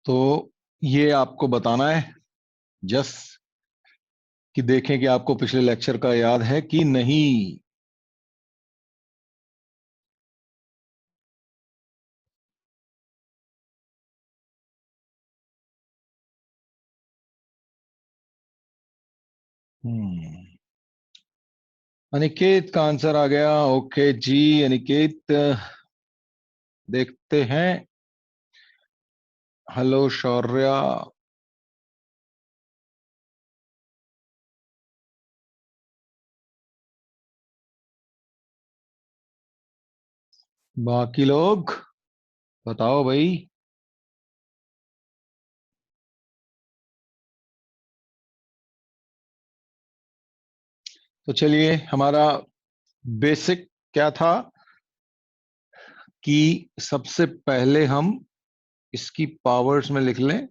तो ये आपको बताना है जस्ट कि देखें कि आपको पिछले लेक्चर का याद है कि नहीं। अनिकेत का आंसर आ गया। ओके जी अनिकेत, देखते हैं। हेलो शौर्या। बाकी लोग बताओ भाई। तो चलिए, हमारा बेसिक क्या था कि सबसे पहले हम इसकी पावर्स में लिख लें।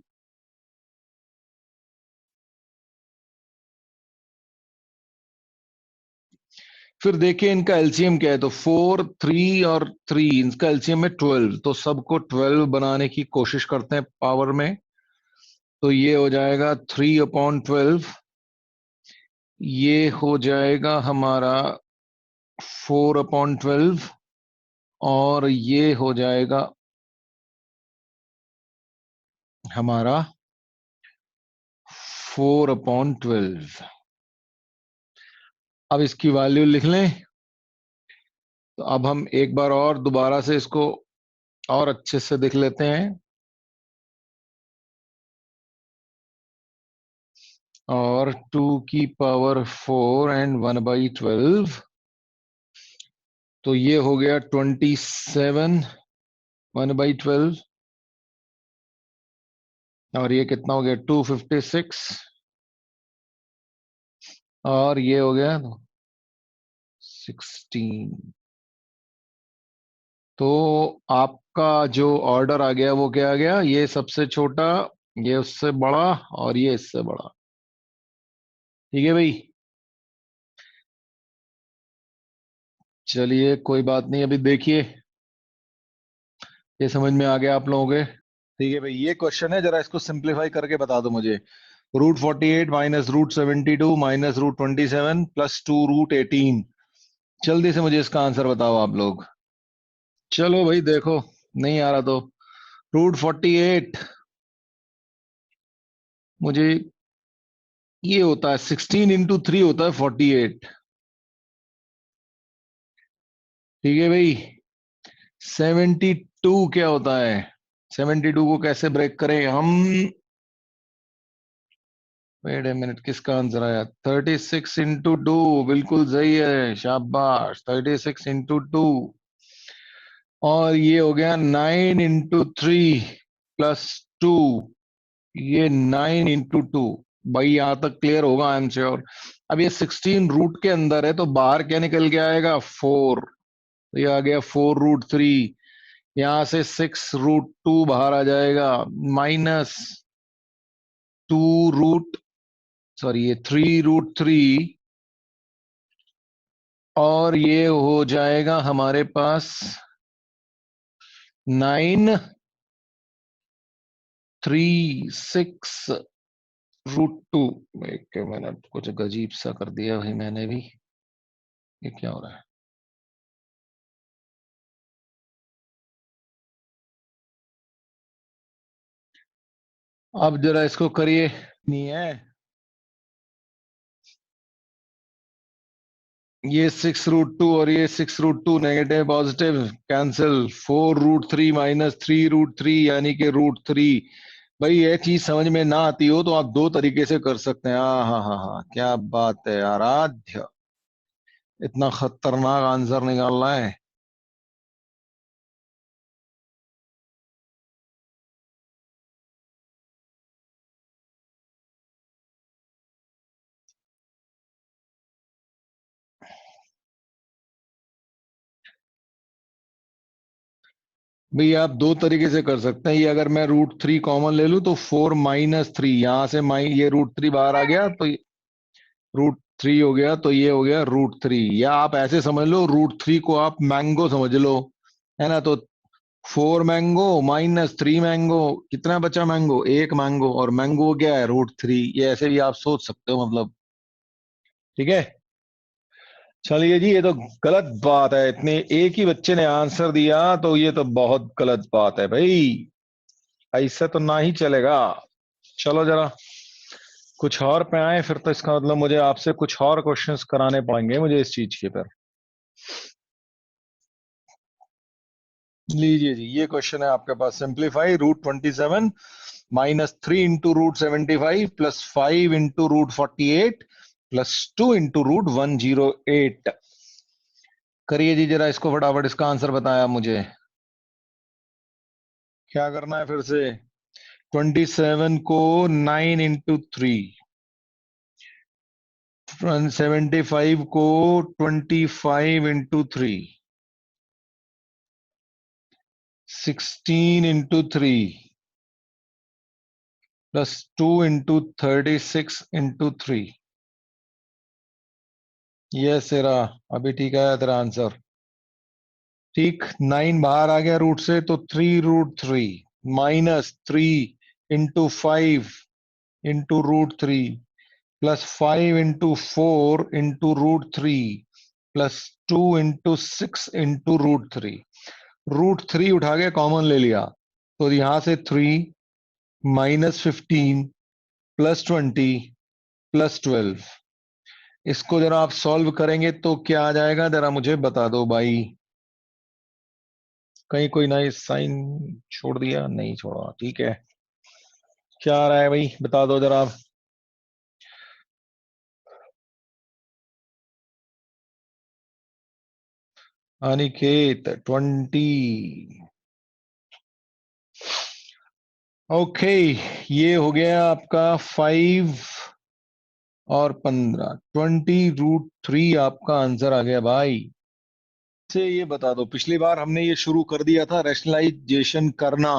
फिर देखिए इनका एलसीएम क्या है। तो 4, 3 और 3, इनका एलसीएम है 12। तो सबको 12 बनाने की कोशिश करते हैं पावर में। तो ये हो जाएगा 3/12। ये हो जाएगा हमारा 4/12। और ये हो जाएगा हमारा 4/12। अब इसकी वैल्यू लिख लें। तो अब हम एक बार और दोबारा से इसको और अच्छे से देख लेते हैं। और 2 की पावर 4 एंड 1/12। तो ये हो गया 27 1/12। और ये कितना हो गया 256। और ये हो गया 16। तो आपका जो ऑर्डर आ गया वो क्या आ गया? ये सबसे छोटा, ये उससे बड़ा, और ये इससे बड़ा। ठीक है भाई। चलिए कोई बात नहीं, अभी देखिए ये समझ में आ गया आप लोगों के। ठीक है भाई, ये क्वेश्चन है, जरा इसको सिंप्लीफाई करके बता दो मुझे। √48 माइनस √72 माइनस √27 +2 √18। जल्दी से मुझे इसका आंसर बताओ आप लोग। चलो भाई देखो, नहीं आ रहा तो √48 मुझे, ये होता है 16 × 3 होता है 48। ठीक है भाई। 72 क्या होता है? 72 को कैसे ब्रेक करें हम? वेट ए मिनट, किसका आंसर आया? 36 × 2। बिल्कुल सही है, शाबाश। 36 × 2। और ये हो गया 9 × 3 +2। ये 9 × 2। भाई यहां तक क्लियर होगा, आई एम श्योर। अब ये 16 रूट के अंदर है, तो बाहर क्या निकल के आएगा? 4। तो ये आ गया 4 √3। यहां से 6 √2 बाहर आ जाएगा, माइनस 2 सॉरी ये 3 √3। और ये हो जाएगा हमारे पास 9 3 6 √2। एक मिनट, कुछ अजीब सा कर दिया भाई मैंने भी। ये क्या हो रहा है? अब जरा इसको करिए। नहीं है, ये 6 √2 और ये 6 √2 नेगेटिव पॉजिटिव कैंसिल। 4 √3 माइनस 3 √3 यानी कि √3। भाई ये चीज समझ में ना आती हो तो आप दो तरीके से कर सकते हैं। हाँ हाँ हाँ हाँ, क्या बात है आराध्य, इतना खतरनाक आंसर निकालना है। भाई आप दो तरीके से कर सकते हैं। ये अगर मैं √3 कॉमन ले लूं तो 4 - 3, यहां से ये √3 बाहर आ गया, तो √3 हो गया, तो ये हो गया √3। या आप ऐसे समझ लो, √3 को आप मैंगो समझ लो, है ना? तो 4 मैंगो माइनस 3 मैंगो, कितना बचा मैंगो? एक मैंगो, और मैंगो क्या है? √3। ये ऐसे भी आप सोच सकते हो मतलब। ठीक है, चलिए जी, ये तो गलत बात है। इतने एक ही बच्चे ने आंसर दिया तो ये तो बहुत गलत बात है भाई। ऐसा तो ना ही चलेगा। चलो जरा कुछ और पे आए फिर, तो इसका मतलब मुझे आपसे कुछ और क्वेश्चंस कराने पड़ेंगे मुझे इस चीज के पर। लीजिए जी, ये क्वेश्चन है आपके पास। Simplify √27 -3 into √75 plus 5 into √48 plus 2 into √108। करिए जी जरा इसको फटाफट, इसका आंसर बताया मुझे। क्या करना है फिर से? 27 को 9 इंटू 3, 75 को 25 into 3, 16 into 3 plus 2 into 36 into 3। ये तेरा अभी ठीक आया तेरा आंसर। ठीक, 9 बाहर आ गया रूट से, तो 3√3 -3 into 5 into √3 plus 5 into 4 into √3 plus 2 into 6 into √3। √3 उठा के कॉमन ले लिया, तो यहां से 3 -15 प्लस 20 प्लस 12। इसको जरा आप सॉल्व करेंगे तो क्या आ जाएगा, जरा मुझे बता दो भाई। कहीं कोई ना साइन छोड़ दिया? नहीं छोड़ा, ठीक है। क्या आ रहा है भाई, बता दो जरा आप। अनिकेत 20। ओके, ये हो गया आपका 5 और 15, 20√3 आपका आंसर आ गया भाई। से ये बता दो, पिछली बार हमने ये शुरू कर दिया था रैशनलाइजेशन करना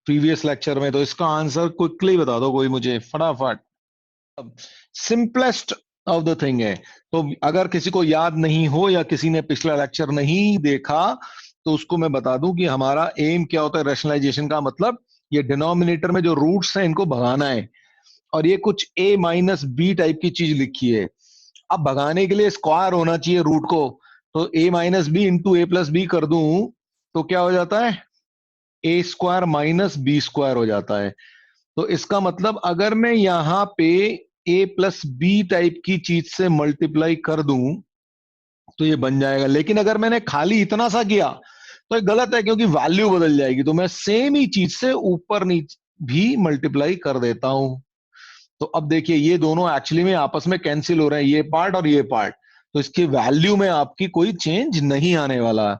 प्रीवियस लेक्चर में, तो इसका आंसर क्विकली बता दो कोई मुझे फटाफट। सिंपलेस्ट ऑफ द थिंग है। तो अगर किसी को याद नहीं हो या किसी ने पिछला लेक्चर नहीं देखा, तो उसको मैं बता दूं कि हमारा एम क्या होता है रैशनलाइजेशन का। मतलब ये डिनोमिनेटर में जो रूट्स हैं इनको भगाना है, और ये कुछ a-b टाइप की चीज लिखी है। अब भगाने के लिए स्क्वायर होना चाहिए रूट को, तो a-b इंटू a+b कर दूं तो क्या हो जाता है? a² -b² हो जाता है। तो इसका मतलब अगर मैं यहां पे a+b टाइप की चीज से मल्टीप्लाई कर दूं तो ये बन जाएगा। लेकिन अगर मैंने खाली इतना सा किया तो ये गलत है, क्योंकि वैल्यू बदल जाएगी। तो मैं सेम ही चीज से ऊपर नीचे भी मल्टीप्लाई कर देता हूं। तो अब देखिए, ये दोनों एक्चुअली में आपस में कैंसिल हो रहे हैं, ये पार्ट और ये पार्ट। तो इसकी वैल्यू में आपकी कोई चेंज नहीं आने वाला।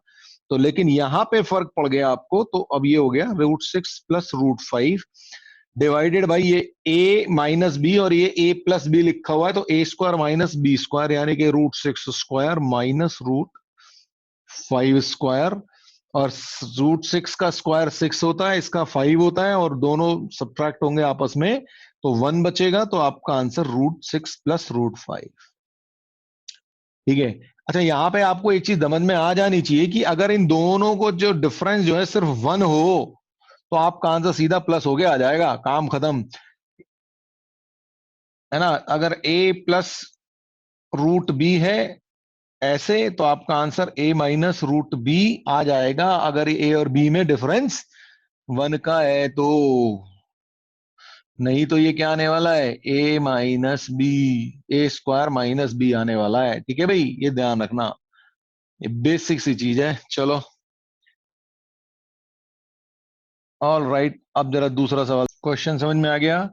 तो लेकिन यहां पे फर्क पड़ गया आपको, तो अब ये हो गया √6 प्लस √5 डिवाइडेड बाई ये a-b, और ये a+b लिखा हुआ है, तो a² -b², यानी कि √6² -√5²। और √6 का स्क्वायर 6 होता है, इसका 5 होता है, और दोनों सब्ट्रैक्ट होंगे आपस में, तो 1 बचेगा। तो आपका आंसर √6 प्लस √5। ठीक है। अच्छा, यहां पे आपको एक चीज समझ में आ जानी चाहिए कि अगर इन दोनों को जो डिफरेंस जो है सिर्फ 1 हो, तो आपका आंसर सीधा प्लस हो गया आ जाएगा, काम खत्म। है ना? अगर a+√b है ऐसे, तो आपका आंसर a-√b आ जाएगा, अगर ए और बी में डिफरेंस 1 का है तो। नहीं तो ये क्या आने वाला है? a-b, a² - b आने वाला है। ठीक है भाई, ये ध्यान रखना, ये बेसिक सी चीज है। चलो, ऑल राइट, अब जरा दूसरा सवाल। क्वेश्चन समझ में आ गया?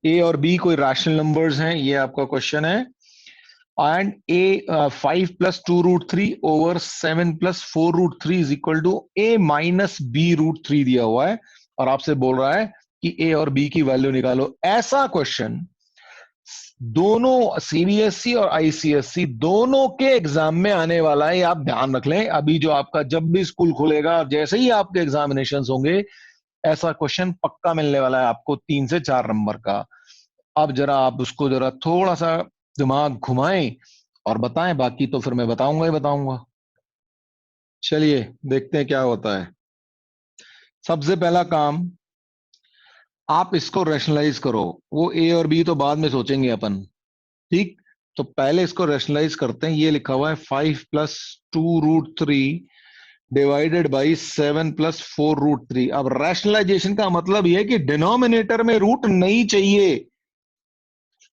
ए और बी कोई रैशनल नंबर्स हैं, ये आपका क्वेश्चन है। And a 5 plus 2√3 over 7 plus 4√3 is equal to a-b√3 दिया हुआ है, और आपसे बोल रहा है कि ए और बी की वैल्यू निकालो। ऐसा क्वेश्चन दोनों सीबीएसई और आईसीएसई दोनों के एग्जाम में आने वाला है, आप ध्यान रख लें। अभी जो आपका जब भी स्कूल खुलेगा, जैसे ही आपके एग्जामिनेशन होंगे, ऐसा क्वेश्चन पक्का मिलने वाला है आपको 3 से 4 नंबर का। अब जरा आप उसको जरा थोड़ा सा दिमाग घुमाएं और बताएं, बाकी तो फिर मैं बताऊंगा ही बताऊंगा। चलिए देखते हैं क्या होता है। सबसे पहला काम, आप इसको रैशनलाइज करो। वो ए और बी तो बाद में सोचेंगे अपन, ठीक। तो पहले इसको रैशनलाइज करते हैं। ये लिखा हुआ है 5 + 2√3 डिवाइडेड बाई 7 + 4√3। अब रैशनलाइजेशन का मतलब यह है कि डिनोमिनेटर में रूट नहीं चाहिए,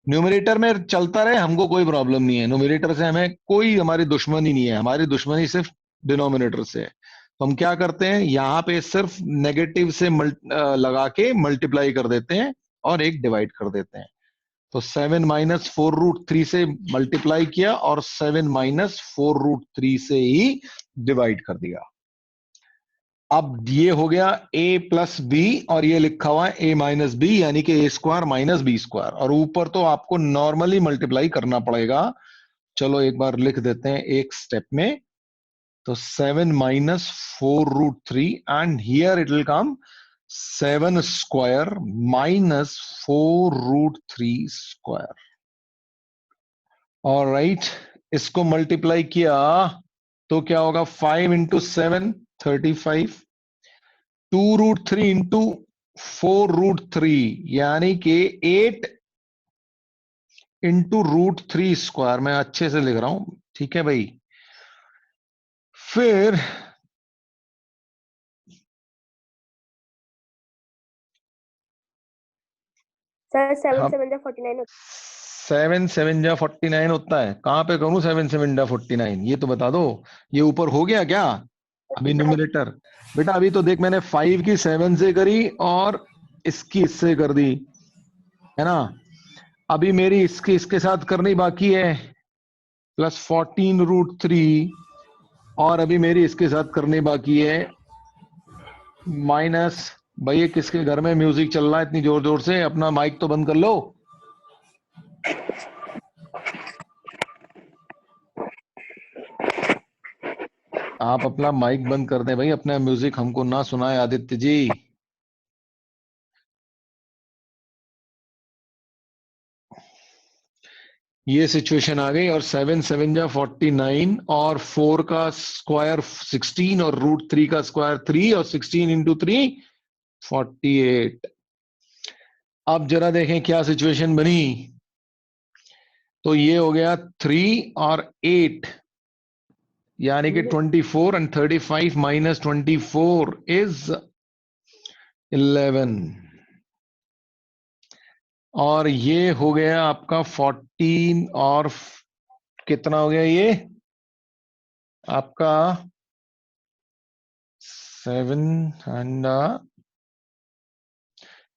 न्यूमरेटर में चलता रहे, हमको कोई प्रॉब्लम नहीं है। न्यूमरेटर से हमें कोई, हमारी दुश्मनी नहीं है, हमारी दुश्मनी सिर्फ डिनोमिनेटर से है। तो हम क्या करते हैं, यहां पे सिर्फ नेगेटिव से लगा के मल्टीप्लाई कर देते हैं और एक डिवाइड कर देते हैं। तो 7 - 4√3 से मल्टीप्लाई किया और 7 - 4√3 से ही डिवाइड कर दिया। अब ये हो गया a+b और ये लिखा हुआ है a - b, यानी कि a² - b²। और ऊपर तो आपको नॉर्मली मल्टीप्लाई करना पड़ेगा। चलो एक बार लिख देते हैं एक स्टेप में। तो 7 - 4√3 and here it will come 7² - 4√3²। और राइट, इसको मल्टीप्लाई किया तो क्या होगा, 5 × 7 35, 2√3 इंटू 4√3 यानी कि 8 × √3²। मैं अच्छे से लिख रहा हूं, ठीक है भाई। फिर सर 7 हम 7 49 7 7 जा 49 होता है। कहां पे करूं 7 7 जा 49, ये तो बता दो। ये ऊपर हो गया क्या अभी न्यूमरेटर? बेटा अभी तो देख, मैंने 5 की 7 से करी और इसकी इससे कर दी, है ना। अभी मेरी इसके साथ करनी बाकी है, +14√3। और अभी मेरी इसके साथ करनी बाकी है माइनस। भैया किसके घर में म्यूजिक चल रहा है इतनी जोर जोर से? अपना माइक तो बंद कर लो। आप अपना माइक बंद कर दें भाई, अपना म्यूजिक हमको ना सुनाए आदित्य जी। ये सिचुएशन आ गई। और 7 7 जा 49 और 4 का स्क्वायर 16 और √3 का स्क्वायर 3 और 16 × 3 48। अब जरा देखें क्या सिचुएशन बनी। तो ये हो गया 3 और 8, यानी कि 24 एंड 35 - 24 इज 11। और ये हो गया आपका 14 और कितना हो गया ये आपका 7 एंड,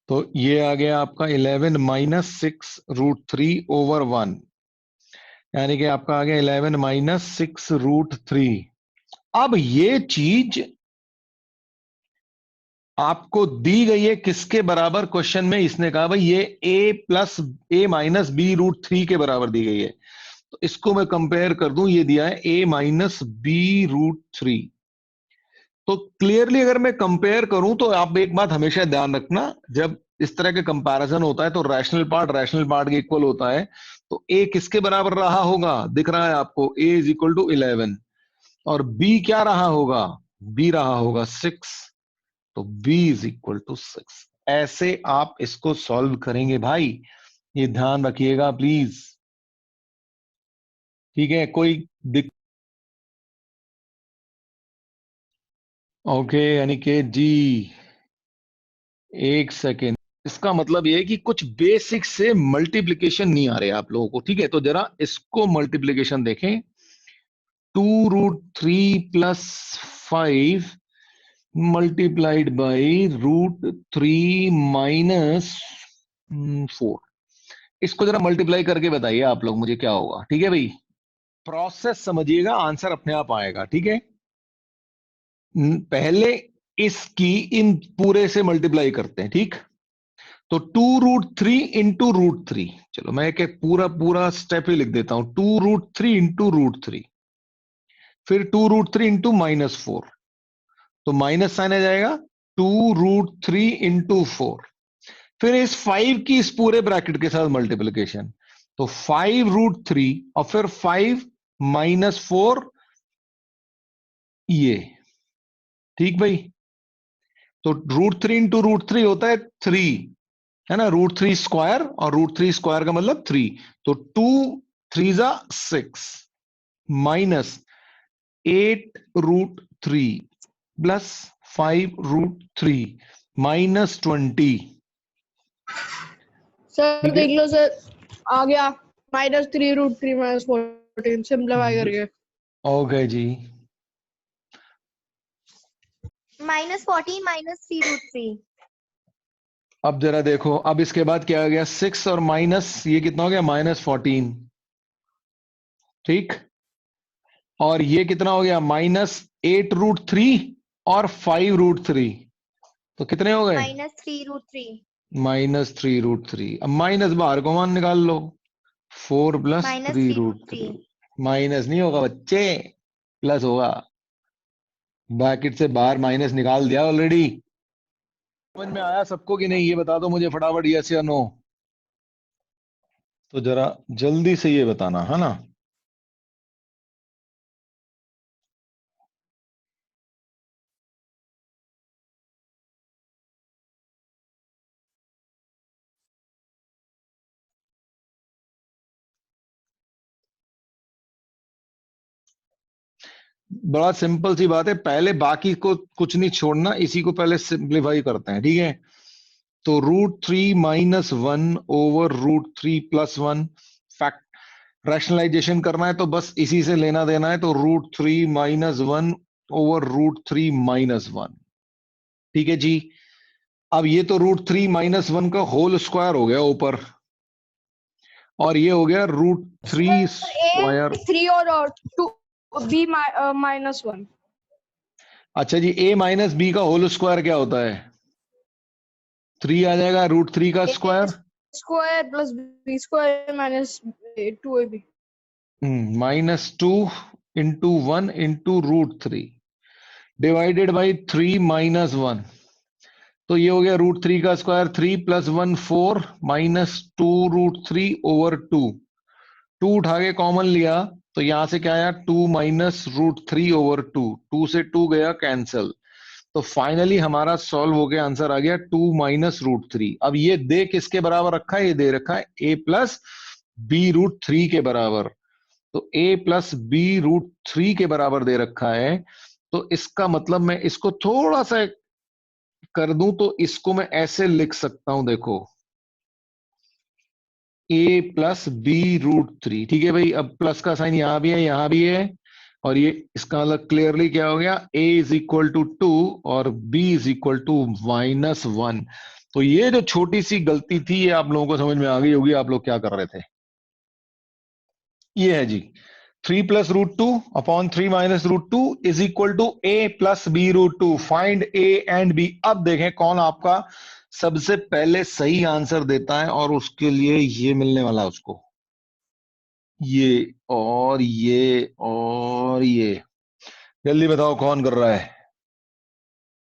तो ये आ गया आपका 11 - 6√3/1, यानी कि आपका आ गया 11 - 6√3। अब ये चीज आपको दी गई है किसके बराबर? क्वेश्चन में इसने कहा भाई ये a - b√3 के बराबर दी गई है। तो इसको मैं कंपेयर कर दूं, ये दिया है a - b√3। तो क्लियरली अगर मैं कंपेयर करूं तो आप एक बात हमेशा ध्यान रखना, जब इस तरह के कंपैरिजन होता है तो रैशनल पार्ट के इक्वल होता है। तो a किसके बराबर रहा होगा? दिख रहा है आपको, a = 11। और b क्या रहा होगा? b रहा होगा 6। तो b = 6। ऐसे आप इसको सॉल्व करेंगे भाई, ये ध्यान रखिएगा प्लीज, ठीक है। कोई दिक ओके अनिकेत जी, एक सेकेंड। इसका मतलब ये है कि कुछ बेसिक से मल्टीप्लिकेशन नहीं आ रहे आप लोगों को, ठीक है। तो जरा इसको मल्टीप्लिकेशन देखें। 2√3 + 5 मल्टीप्लाइड बाई √3 - 4। इसको जरा मल्टीप्लाई करके बताइए आप लोग मुझे क्या होगा, ठीक है भाई। प्रोसेस समझिएगा, आंसर अपने आप आएगा, ठीक है। पहले इसकी इन पूरे से मल्टीप्लाई करते हैं, ठीक। तो 2√3 इंटू √3, चलो मैं एक एक पूरा पूरा स्टेप ही लिख देता हूं। 2√3 इंटू √3, फिर 2√3 इंटू -4, तो माइनस साइन आ जाएगा। 2√3 इंटू 4, फिर इस 5 की इस पूरे ब्रैकेट के साथ मल्टीप्लीकेशन, तो 5√3 और फिर 5 - 4, ये ठीक भाई। तो √3 इंटू √3 होता है 3, है ना, √3 स्क्वायर, और √3 स्क्वायर का मतलब 3, तो 2 3 जा 6 माइनस 8√3 प्लस 5√3 माइनस 20। सर ठीक है, देख लो सर, आ गया -3√3 -14 सिंप्लीफाई करके। ओके जी। -14 -3√3। अब जरा देखो, अब इसके बाद क्या आ गया, 6 और माइनस, ये कितना हो गया, -14, ठीक। और ये कितना हो गया, -8√3 और 5√3, तो कितने हो गए, -3√3 -3√3। अब माइनस बाहर को मान निकाल लो, 4 प्लस -3√3। 3√3, माइनस नहीं होगा बच्चे, प्लस होगा, ब्रैकेट से बाहर माइनस निकाल दिया ऑलरेडी। समझ में आया सबको कि नहीं, ये बता दो मुझे फटाफट, यस या नो। तो जरा जल्दी से ये बताना, है ना। बड़ा सिंपल सी बात है, पहले बाकी को कुछ नहीं छोड़ना, इसी को पहले सिंप्लीफाई करते हैं, ठीक है। तो √3 -1 ओवर √3 + 1, फैक्ट रैशनलाइजेशन करना है तो बस इसी से लेना देना है, तो √3 -1 ओवर √3 -1, ठीक है जी। अब ये तो √3 -1 का होल स्क्वायर हो गया ऊपर, और ये हो गया √3 स्क्वायर। A 3 और 2 B -1। अच्छा जी, a माइनस बी का होल स्क्वायर क्या होता है, 3 आ जाएगा, √3 का square, A² + B² -2AB। -2 into 1 into √3 divided by 3 -1, तो ये हो गया √3 का स्क्वायर, 3 + 1 4 -2 √3 ओवर 2, 2 उठा के कॉमन लिया, तो यहां से क्या आया, 2 -√3 ओवर 2, 2 से 2 गया कैंसल, तो फाइनली हमारा सॉल्व हो गया, आंसर आ गया 2 -√3। अब ये दे किसके बराबर रखा है, ये दे रखा है a + b√3 के बराबर, तो a + b√3 के बराबर दे रखा है, तो इसका मतलब मैं इसको थोड़ा सा कर दूं, तो इसको मैं ऐसे लिख सकता हूं, देखो, a + b√3, ठीक है भाई। अब प्लस का साइन यहां भी है, यहां भी है, और ये इसका मतलब क्लियरली क्या हो गया, a = 2 और b = -1। तो ये जो छोटी सी गलती थी, ये आप लोगों को समझ में आ गई होगी, आप लोग क्या कर रहे थे। ये है जी, 3 + √2 upon 3 -√2 is equal to a + b√2, find a and b। अब देखें कौन आपका सबसे पहले सही आंसर देता है, और उसके लिए ये मिलने वाला है उसको, ये और ये और ये। जल्दी बताओ कौन कर रहा है।